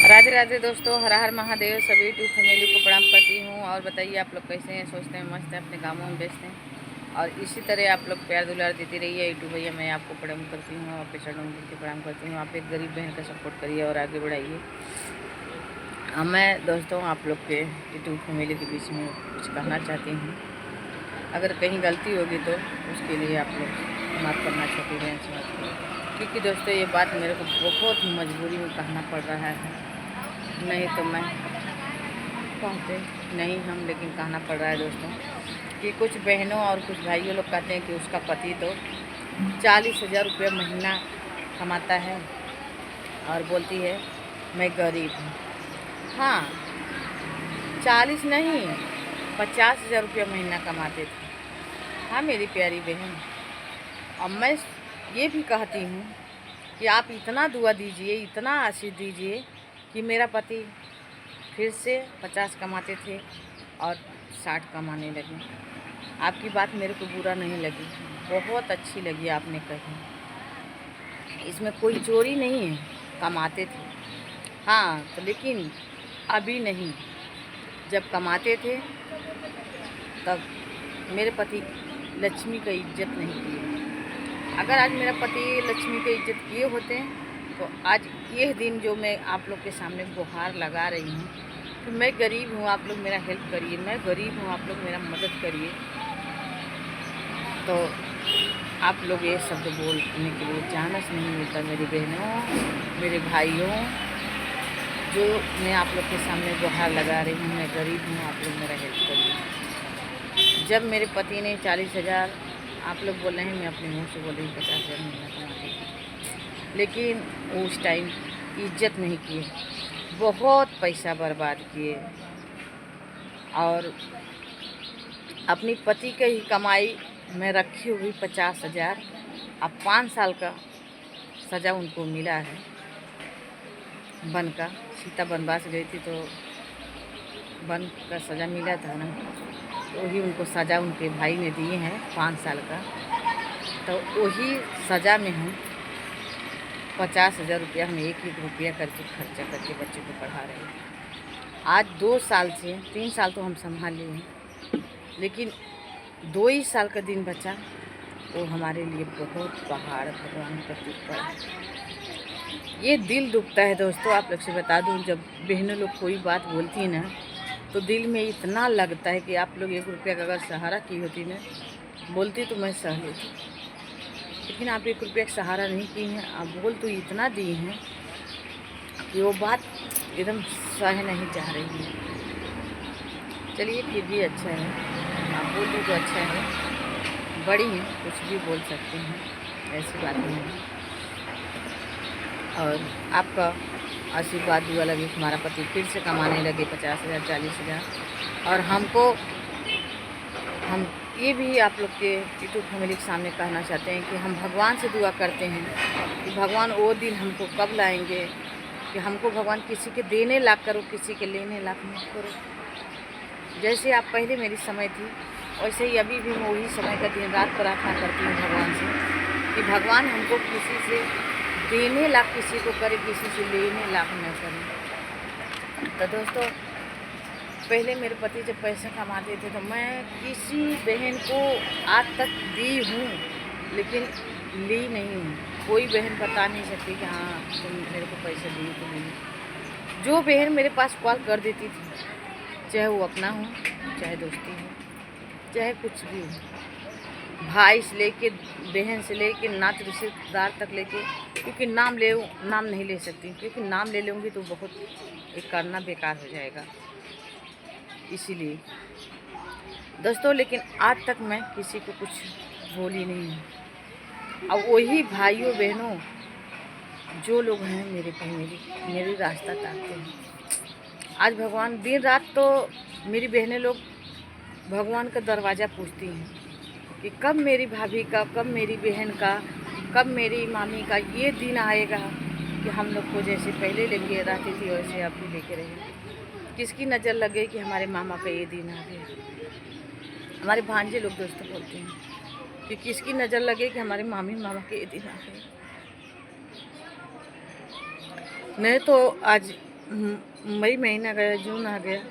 राधे राधे दोस्तों, हर हर महादेव। सभी YouTube family को प्रणाम करती हूँ। और बताइए आप लोग कैसे हैं? सोचते हैं मस्त है, अपने कामों में व्यस्त हैं। और इसी तरह आप लोग प्यार दुलार देती रहिए। यूट्यूब भैया मैं आपको प्रणाम करती हूँ, आपके चरणों में गिर के प्रणाम करती हूँ। आप एक गरीब बहन का सपोर्ट करिए और आगे बढ़ाइए। मैं दोस्तों आप लोग के यूट्यूब फैमिली के बीच में कुछ कहना चाहती हूँ। अगर कहीं गलती होगी तो उसके लिए आप लोग माफ़ करना, छोटी बहन से मत करो। क्योंकि दोस्तों ये बात मेरे को बहुत मजबूरी में कहना पड़ रहा है, नहीं तो मैं कहते नहीं हम, लेकिन कहना पड़ रहा है दोस्तों कि कुछ बहनों और कुछ भाइयों लोग कहते हैं कि उसका पति तो 40,000 रुपये महीना कमाता है और बोलती है मैं गरीब हूँ। हाँ, 40 नहीं, 50,000 रुपये महीना कमाते थे। हाँ मेरी प्यारी बहन, अब मैं ये भी कहती हूँ कि आप इतना दुआ दीजिए, इतना आशीष दीजिए कि मेरा पति फिर से 50 कमाते थे और 60 कमाने लगे। आपकी बात मेरे को बुरा नहीं लगी, बहुत अच्छी लगी आपने कही। इसमें कोई चोरी नहीं है, कमाते थे। हाँ तो लेकिन अभी नहीं, जब कमाते थे तब मेरे पति लक्ष्मी का इज्जत नहीं किए। अगर आज मेरा पति लक्ष्मी का इज्जत किए होते तो आज यह दिन जो मैं आप लोग के सामने गुहार लगा रही हूँ कि मैं गरीब हूँ, आप लोग मेरा हेल्प करिए, मैं गरीब हूँ, आप लोग मेरा मदद करिए, तो आप लोग ये शब्द बोलने के लिए चांस नहीं मिलता। मेरी बहनों, मेरे भाइयों, जो मैं आप लोग के सामने गुहार लगा रही हूँ, मैं गरीब हूँ, आप लोग मेरा हेल्प करिए। जब मेरे पति ने 40,000, आप लोग बोल रहे हैं, मैं अपने मुँह से बोल रही हूँ 50,000 महीना कमाती थी, लेकिन उस टाइम इज्जत नहीं किए, बहुत पैसा बर्बाद किए और अपनी पति के ही कमाई में रखी हुई 50,000। अब 5 साल का सज़ा उनको मिला है वन का। सीता वनवास गई थी तो वन का सज़ा मिला था ना, तो वही उनको सज़ा उनके भाई ने दिए हैं 5 साल का। तो वही सज़ा में हम 50,000 रुपया, हम एक रुपया करके खर्चा करके बच्चे को पढ़ा रहे हैं। आज 2 साल से 3 साल तो हम संभाल लिए हैं, लेकिन 2 ही साल का दिन बचा, वो हमारे लिए बहुत पहाड़ भगवान का टूट पड़ा। ये दिल दुखता है दोस्तों। आप लोग से बता दूं, जब बहनों लोग कोई बात बोलती है ना, तो दिल में इतना लगता है कि आप लोग 1 रुपया का अगर सहारा की होती ना, बोलती तो मैं सह लेती, लेकिन आप 1 रुपया का सहारा नहीं की हैं। आप बोल तो इतना दिए हैं कि वो बात एकदम सह नहीं जा रही है। चलिए फिर भी अच्छा है, आप बोल दो तो अच्छा है, बड़ी हैं, कुछ भी बोल सकते हैं, ऐसी बात नहीं है। और आपका आशीर्वाद दुआ लगे, हमारा पति फिर से कमाने लगे 50,000 40,000। और हम ये भी आप लोग के यूट्यूब फैमिली के सामने कहना चाहते हैं कि हम भगवान से दुआ करते हैं कि भगवान वो दिन हमको कब लाएंगे कि हमको भगवान किसी के देने लायक करो, किसी के लेने लायक मत करो। जैसे आप पहले मेरी समय थी, वैसे ही अभी भी मैं वही समय का दिन रात प्रार्थना करती हूँ भगवान से कि भगवान हमको किसी से देने लायक किसी को करे, किसी से लेने लायक न करे। तो दोस्तों, पहले मेरे पति जब पैसा कमाते थे तो मैं किसी बहन को आज तक दी हूँ, लेकिन ली नहीं हूँ। कोई बहन बता नहीं सकती कि हाँ तुम मेरे को पैसा दी तो नहीं। जो बहन मेरे पास कॉल कर देती थी, चाहे वो अपना हो, चाहे दोस्ती हो, चाहे कुछ भी हो, भाई से लेके बहन से लेके नात रिश्तेदार तक लेके, क्योंकि नाम नहीं ले सकती, क्योंकि नाम ले लूँगी तो बहुत एक करना बेकार हो जाएगा, इसीलिए दोस्तों। लेकिन आज तक मैं किसी को कुछ बोली नहीं हूँ। अब वही भाइयों बहनों जो लोग हैं मेरे फैमिली, मेरी रास्ता ताकते हैं। आज भगवान दिन रात तो मेरी बहनें लोग भगवान का दरवाज़ा पूछती हैं कि कब मेरी भाभी का, कब मेरी बहन का, कब मेरी मामी का ये दिन आएगा कि हम लोग को जैसे पहले लेके रहती थी वैसे अब भी लेके रहे। किसकी नज़र लग गई कि हमारे मामा का ये दिन आ गया। हमारे भांजे लोग दोस्तों बोलते हैं कि किसकी नज़र लगे कि हमारे मामी मामा के ये दिन आ गए। नहीं तो आज मई महीना गया, जून आ गया,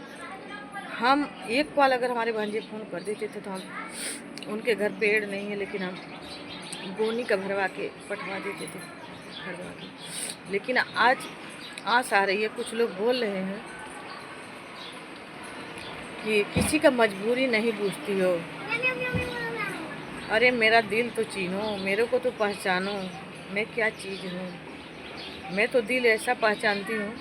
हम एक कॉल अगर हमारे भांजे फ़ोन कर देते थे तो हम उनके घर पेड़ नहीं है लेकिन हम गोनी का भरवा के पटवा देते थे, भरवा के। लेकिन आज आस आ रही है, कुछ लोग बोल रहे हैं कि किसी का मजबूरी नहीं पूछती हो। अरे मेरा दिल तो चीनो, मेरे को तो पहचानो, मैं क्या चीज़ हूँ। मैं तो दिल ऐसा पहचानती हूँ,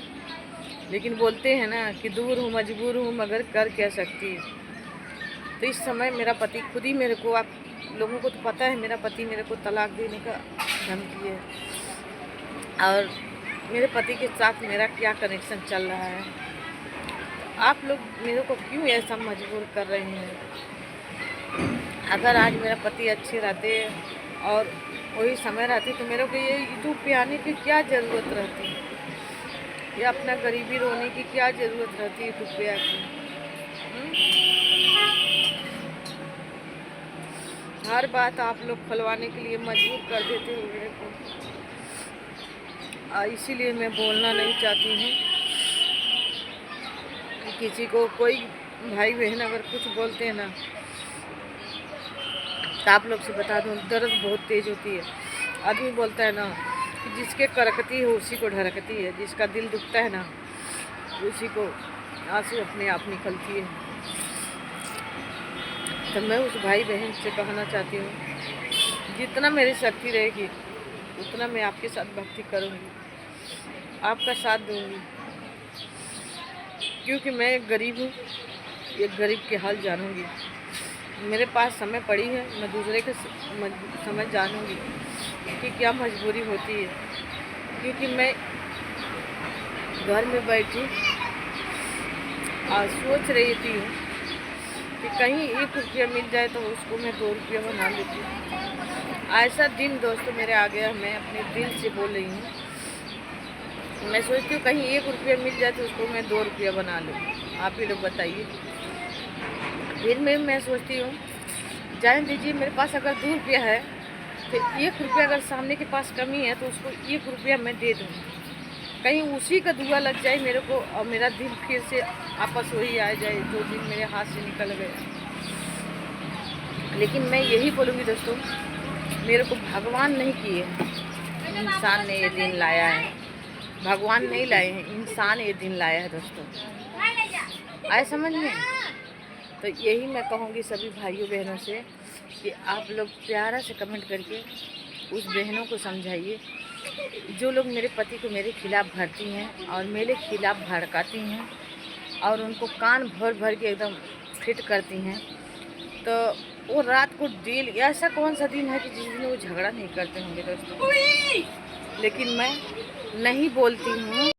लेकिन बोलते हैं ना कि दूर हूँ, मजबूर हूँ, मगर कर क्या सकती। तो इस समय मेरा पति खुद ही मेरे को, आप लोगों को तो पता है, मेरा पति मेरे को तलाक देने का धमकी है, और मेरे पति के साथ मेरा क्या कनेक्शन चल रहा है। तो आप लोग मेरे को क्यों ऐसा मजबूर कर रहे हैं। अगर आज मेरा पति अच्छे रहते और वही समय रहती तो मेरे को ये यूट्यूब पे आने की क्या ज़रूरत रहती, या अपना गरीबी रोने की क्या ज़रूरत रहती यूट्यूब पे आके। हर बात आप लोग खुलवाने के लिए मजबूर कर देते हो मेरे को, इसीलिए मैं बोलना नहीं चाहती हूँ। किसी को कोई भाई बहन अगर कुछ बोलते हैं ना, तो आप लोग से बता दूँ, दर्द बहुत तेज़ होती है। आदमी बोलता है ना कि जिसके करकती है उसी को ढरकती है, जिसका दिल दुखता है ना उसी को आंसू अपने आप निकलती है। तो मैं उस भाई बहन से कहना चाहती हूँ, जितना मेरी शक्ति रहेगी उतना मैं आपके साथ भक्ति करूँगी, आपका साथ दूँगी, क्योंकि मैं एक गरीब हूँ, एक गरीब के हाल जानूँगी। मेरे पास समय पड़ी है, मैं दूसरे के समय जानूँगी कि क्या मजबूरी होती है। क्योंकि मैं घर में बैठी और सोच रही थी कि कहीं 1 रुपया मिल जाए तो उसको मैं 2 रुपया बना लेती हूँ। ऐसा दिन दोस्तों मेरे आ गया, मैं अपने दिल से बोल रही हूँ। मैं सोचती हूँ कहीं 1 रुपया मिल जाए तो उसको मैं 2 रुपया बना लूँ। आप ही लोग बताइए। फिर मैं सोचती हूँ, जाने दीजिए, मेरे पास अगर 2 रुपया है तो 1 रुपया अगर सामने के पास कमी है तो उसको 1 रुपया मैं दे दूँ, कहीं उसी का दुआ लग जाए मेरे को और मेरा दिल फिर से आपस वही आ जाए जो दिन मेरे हाथ से निकल गया। लेकिन मैं यही बोलूँगी दोस्तों, मेरे को भगवान नहीं किए, इंसान ने ये दिन लाया है। भगवान नहीं लाए हैं, इंसान ये दिन लाया है दोस्तों। आए समझ में? तो यही मैं कहूँगी सभी भाइयों बहनों से कि आप लोग प्यारा से कमेंट करके उस बहनों को समझाइए जो लोग मेरे पति को मेरे खिलाफ़ भरती हैं और मेरे खिलाफ़ भड़काती हैं और उनको कान भर भर के एकदम फिट करती हैं। तो वो रात को डेली, ऐसा कौन सा दिन है कि जिस दिन वो झगड़ा नहीं करते होंगे दोस्तों। लेकिन मैं नहीं बोलती हूँ।